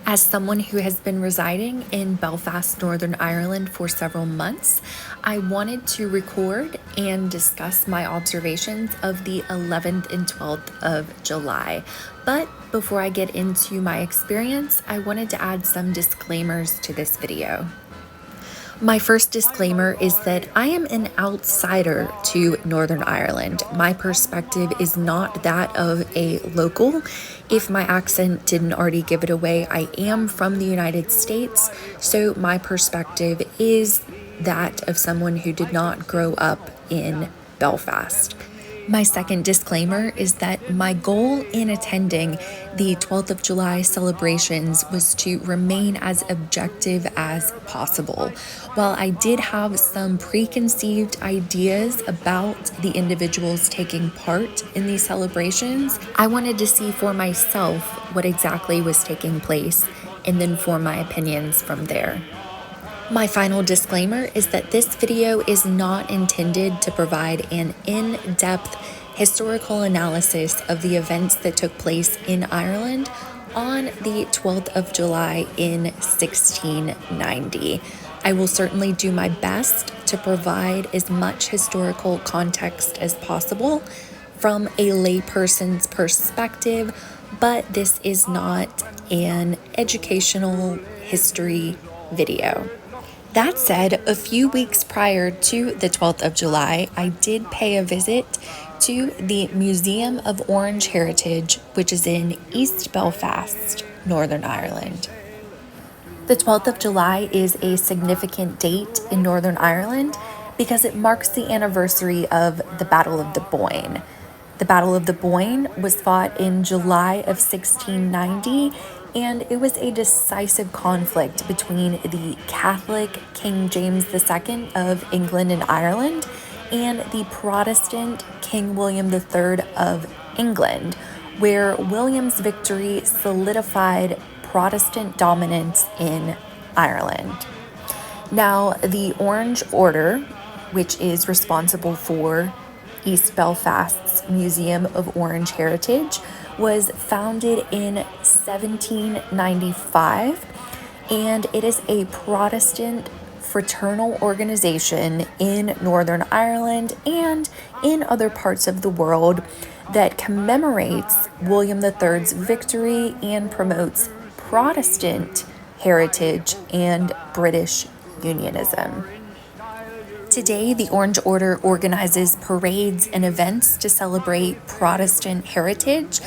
As someone who has been residing in Belfast, Northern Ireland for several months, I wanted to record and discuss my observations of the 11th and 12th of July. But before I get into my experience, I wanted to add some disclaimers to this video. My first disclaimer is that I am an outsider to Northern Ireland. My perspective is not that of a local. If my accent didn't already give it away, I am from the United States, so my perspective is that of someone who did not grow up in Belfast. My second disclaimer is that my goal in attending the 12th of July celebrations was to remain as objective as possible. While I did have some preconceived ideas about the individuals taking part in these celebrations, I wanted to see for myself what exactly was taking place and then form my opinions from there. My final disclaimer is that this video is not intended to provide an in-depth historical analysis of the events that took place in Ireland on the 12th of July in 1690. I will certainly do my best to provide as much historical context as possible from a layperson's perspective, but this is not an educational history video. That said, a few weeks prior to the 12th of July, I did pay a visit to the Museum of Orange Heritage, which is in East Belfast, Northern Ireland. The 12th of July is a significant date in Northern Ireland because it marks the anniversary of the Battle of the Boyne. The Battle of the Boyne was fought in July of 1690, and it was a decisive conflict between the Catholic King James II of England and Ireland and the Protestant King William III of England, where William's victory solidified Protestant dominance in Ireland. Now, the Orange Order, which is responsible for East Belfast's Museum of Orange Heritage, was founded in 1795, and it is a Protestant fraternal organization in Northern Ireland and in other parts of the world that commemorates William III's victory and promotes Protestant heritage and British unionism. Today, the Orange Order organizes parades and events to celebrate Protestant heritage,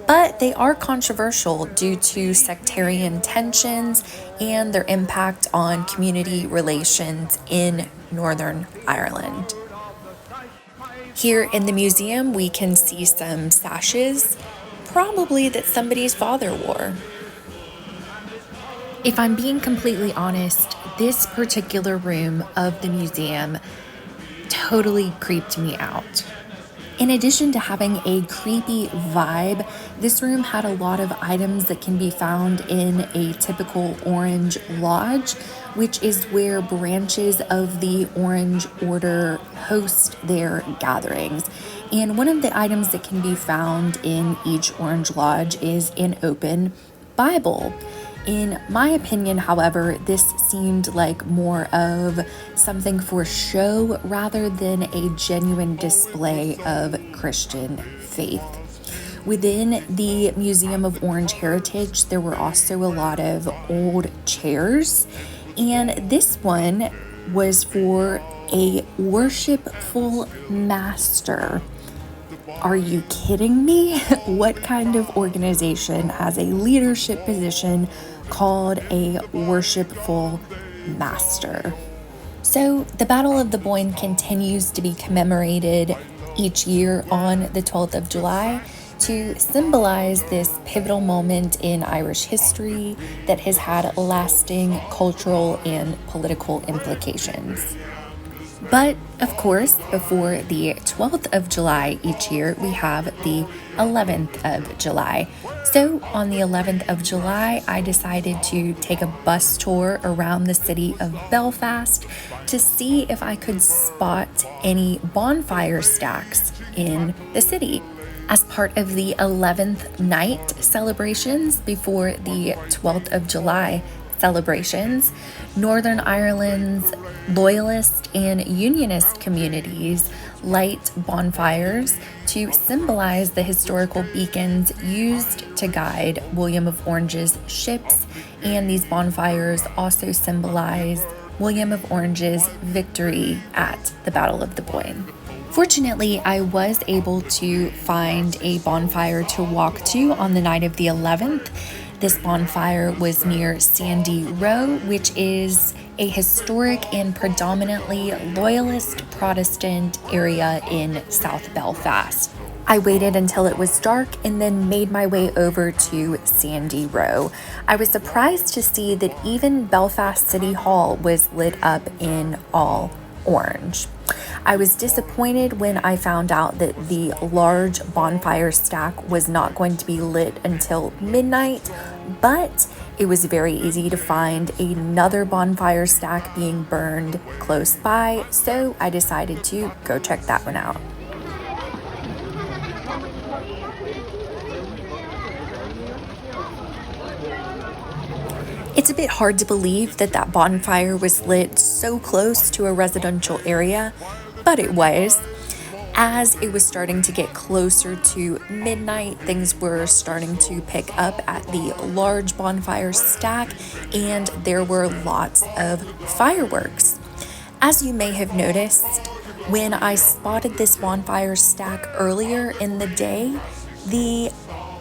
but they are controversial due to sectarian tensions and their impact on community relations in Northern Ireland. Here in the museum, we can see some sashes, probably that somebody's father wore. If I'm being completely honest, this particular room of the museum totally creeped me out. In addition to having a creepy vibe, this room had a lot of items that can be found in a typical Orange Lodge, which is where branches of the Orange Order host their gatherings. And one of the items that can be found in each Orange Lodge is an open Bible. In my opinion, however, this seemed like more of something for show rather than a genuine display of Christian faith. Within the Museum of Orange Heritage, there were also a lot of old chairs, and this one was for a worshipful master. Are you kidding me? What kind of organization has a leadership position called a worshipful master? So the Battle of the Boyne continues to be commemorated each year on the 12th of July to symbolize this pivotal moment in Irish history that has had lasting cultural and political implications. But, of course, before the 12th of July each year, we have the 11th of July. So, on the 11th of July, I decided to take a bus tour around the city of Belfast to see if I could spot any bonfire stacks in the city. As part of the 11th night celebrations before the 12th of July celebrations, Northern Ireland's Loyalist and Unionist communities light bonfires to symbolize the historical beacons used to guide William of Orange's ships, and these bonfires also symbolize William of Orange's victory at the Battle of the Boyne. Fortunately, I was able to find a bonfire to walk to on the night of the 11th. This bonfire was near Sandy Row, which is a historic and predominantly Loyalist Protestant area in South Belfast. I waited until it was dark and then made my way over to Sandy Row. I was surprised to see that even Belfast City Hall was lit up in all orange. I was disappointed when I found out that the large bonfire stack was not going to be lit until midnight, but it was very easy to find another bonfire stack being burned close by, so I decided to go check that one out. It's a bit hard to believe that that bonfire was lit so close to a residential area, but it was. As it was starting to get closer to midnight, things were starting to pick up at the large bonfire stack, and there were lots of fireworks. As you may have noticed, when I spotted this bonfire stack earlier in the day, the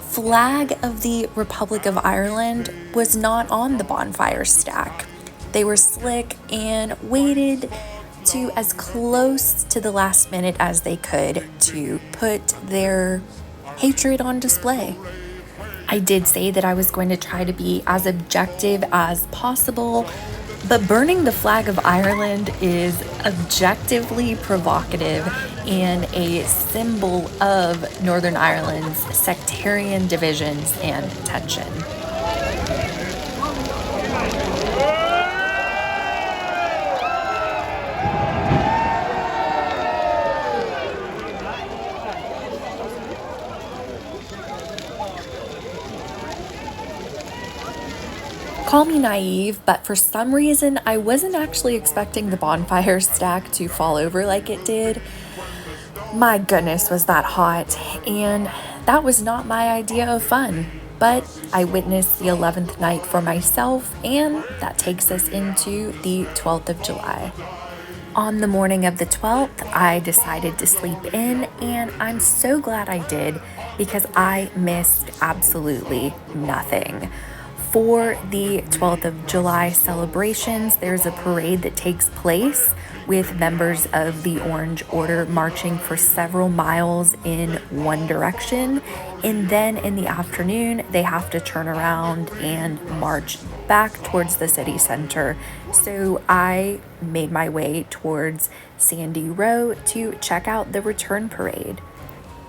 flag of the Republic of Ireland was not on the bonfire stack. They were slick and waited to as close to the last minute as they could to put their hatred on display. I did say that I was going to try to be as objective as possible, but burning the flag of Ireland is objectively provocative and a symbol of Northern Ireland's sectarian divisions and tension. Call me naive, but for some reason, I wasn't actually expecting the bonfire stack to fall over like it did. My goodness, was that hot, and that was not my idea of fun. But I witnessed the 11th night for myself, and that takes us into the 12th of July. On the morning of the 12th, I decided to sleep in, and I'm so glad I did because I missed absolutely nothing. For the 12th of July celebrations, there's a parade that takes place with members of the Orange Order marching for several miles in one direction. And then in the afternoon, they have to turn around and march back towards the city center. So I made my way towards Sandy Row to check out the return parade.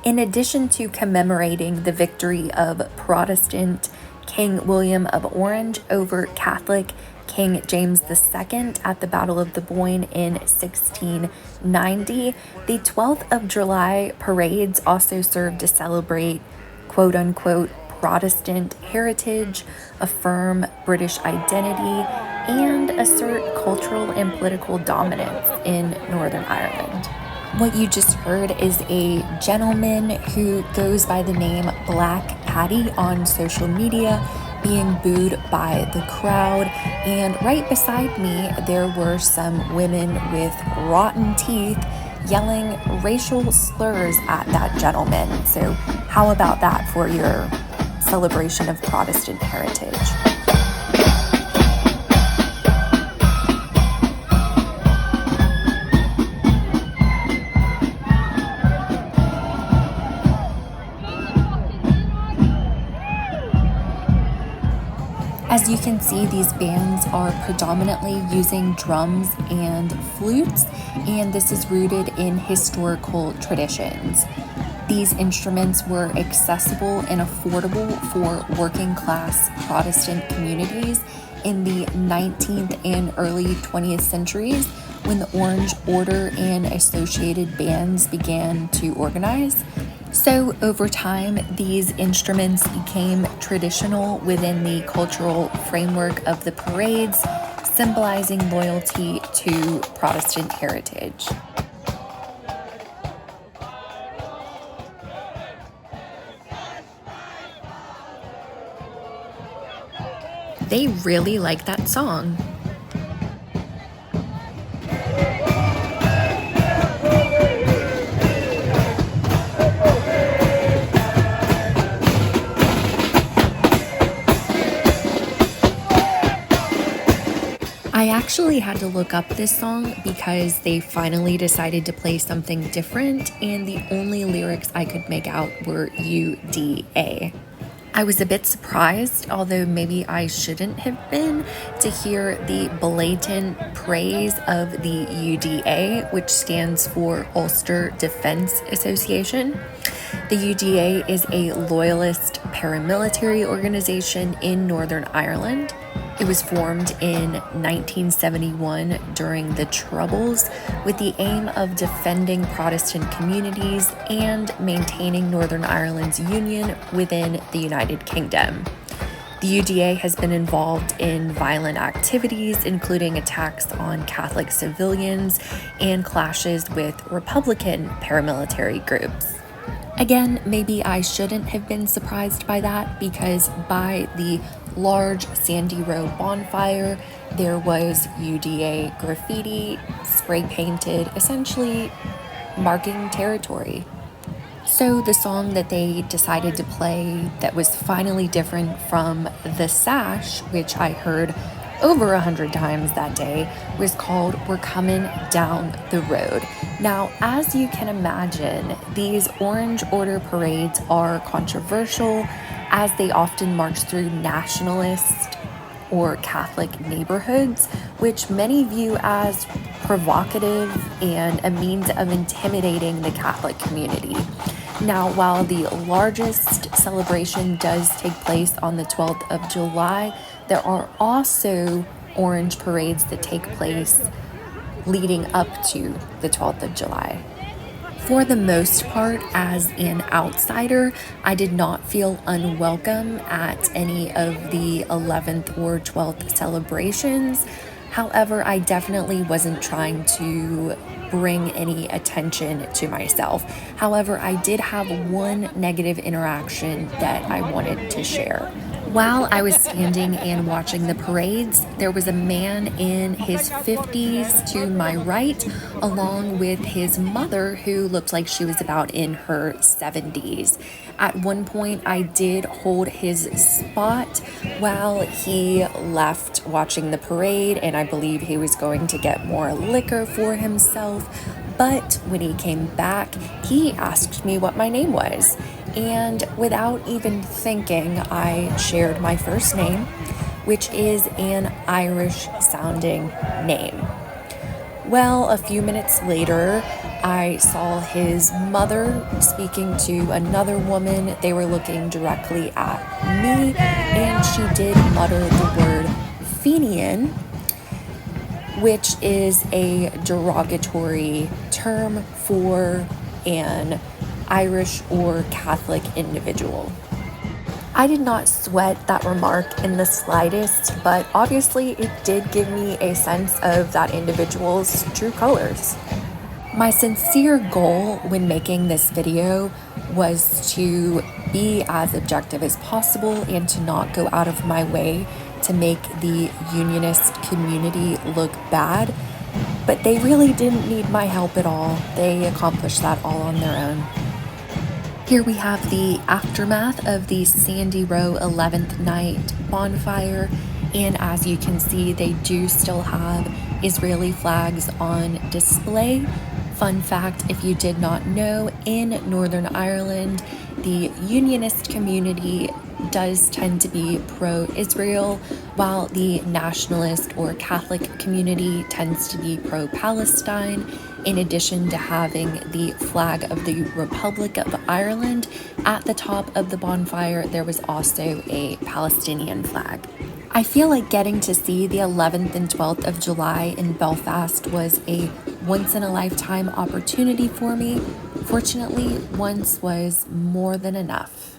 In addition to commemorating the victory of Protestant King William of Orange over Catholic King James II at the Battle of the Boyne in 1690, the 12th of July parades also serve to celebrate quote-unquote Protestant heritage, affirm British identity, and assert cultural and political dominance in Northern Ireland. What you just heard is a gentleman who goes by the name Black Patty on social media being booed by the crowd, and right beside me there were some women with rotten teeth yelling racial slurs at that gentleman. So how about that for your celebration of Protestant heritage? As you can see, these bands are predominantly using drums and flutes, and this is rooted in historical traditions. These instruments were accessible and affordable for working class Protestant communities in the 19th and early 20th centuries when the Orange Order and associated bands began to organize. So, over time, these instruments became traditional within the cultural framework of the parades, symbolizing loyalty to Protestant heritage. They really like that song. I actually had to look up this song because they finally decided to play something different, and the only lyrics I could make out were UDA. I was a bit surprised, although maybe I shouldn't have been, to hear the blatant praise of the UDA, which stands for Ulster Defence Association. The UDA is a loyalist paramilitary organization in Northern Ireland. It was formed in 1971 during the Troubles with the aim of defending Protestant communities and maintaining Northern Ireland's union within the United Kingdom. The UDA has been involved in violent activities, including attacks on Catholic civilians and clashes with Republican paramilitary groups. Again, maybe I shouldn't have been surprised by that because by the large Sandy Row bonfire, there was UDA graffiti spray painted, essentially marking territory. So the song that they decided to play that was finally different from The Sash, which I heard over 100 times that day, was called We're Coming Down the Road. Now, as you can imagine, these Orange Order parades are controversial as they often march through nationalist or Catholic neighborhoods, which many view as provocative and a means of intimidating the Catholic community. Now, while the largest celebration does take place on the 12th of July, there are also orange parades that take place leading up to the 12th of July. For the most part, as an outsider, I did not feel unwelcome at any of the 11th or 12th celebrations. However, I definitely wasn't trying to bring any attention to myself. However, I did have one negative interaction that I wanted to share. While I was standing and watching the parades, there was a man in his 50s to my right, along with his mother, who looked like she was about in her 70s. At one point, I did hold his spot while he left watching the parade, and I believe he was going to get more liquor for himself. But when he came back, he asked me what my name was. And without even thinking, I shared my first name, which is an Irish sounding name. Well, a few minutes later, I saw his mother speaking to another woman. They were looking directly at me, and she did mutter the word Fenian, which is a derogatory term for an Irish or Catholic individual. I did not sweat that remark in the slightest, but obviously it did give me a sense of that individual's true colors. My sincere goal when making this video was to be as objective as possible and to not go out of my way to make the unionist community look bad, but they really didn't need my help at all. They accomplished that all on their own. Here we have the aftermath of the Sandy Row 11th night bonfire, and as you can see, they do still have Israeli flags on display. Fun fact, if you did not know, in Northern Ireland, the unionist community does tend to be pro-Israel, while the nationalist or Catholic community tends to be pro-Palestine. In addition to having the flag of the Republic of Ireland at the top of the bonfire, there was also a Palestinian flag. I feel like getting to see the 11th and 12th of July in Belfast was a once-in-a-lifetime opportunity for me. Unfortunately, once was more than enough.